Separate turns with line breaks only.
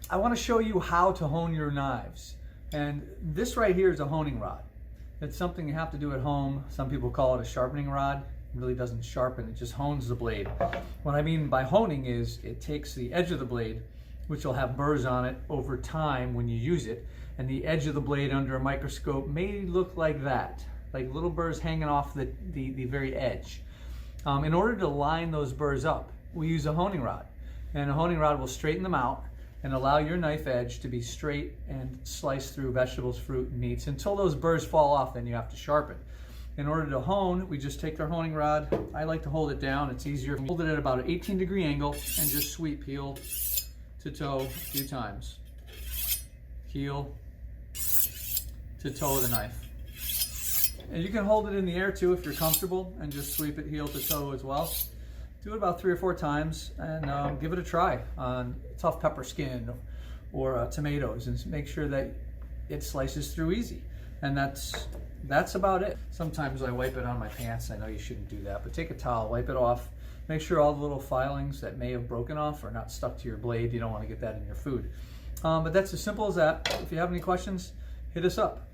I want to show you how to hone your knives. And this right here is a honing rod. It's something you have to do at home. Some people call it a sharpening rod. It really doesn't sharpen, it just hones the blade. What I mean by honing is it takes the edge of the blade, which will have burrs on it over time when you use it, and the edge of the blade under a microscope may look like that, like little burrs hanging off the very edge. In order to line those burrs up, we use a honing rod, and a honing rod will straighten them out and allow your knife edge to be straight and slice through vegetables, fruit, and meats until those burrs fall off. Then you have to sharpen. In order to hone, we just take our honing rod. I like to hold it down. It's easier. Hold it at about an 18-degree angle and just sweep heel to toe a few times. Heel to toe of the knife. And you can hold it in the air too if you're comfortable, and just sweep it heel to toe as well. Do it about 3 or 4 times and give it a try on tough pepper skin or tomatoes, and make sure that it slices through easy. And that's about it. Sometimes I wipe it on my pants. I know you shouldn't do that, but take a towel, wipe it off. Make sure all the little filings that may have broken off are not stuck to your blade. You don't want to get that in your food. But that's as simple as that. If you have any questions, hit us up.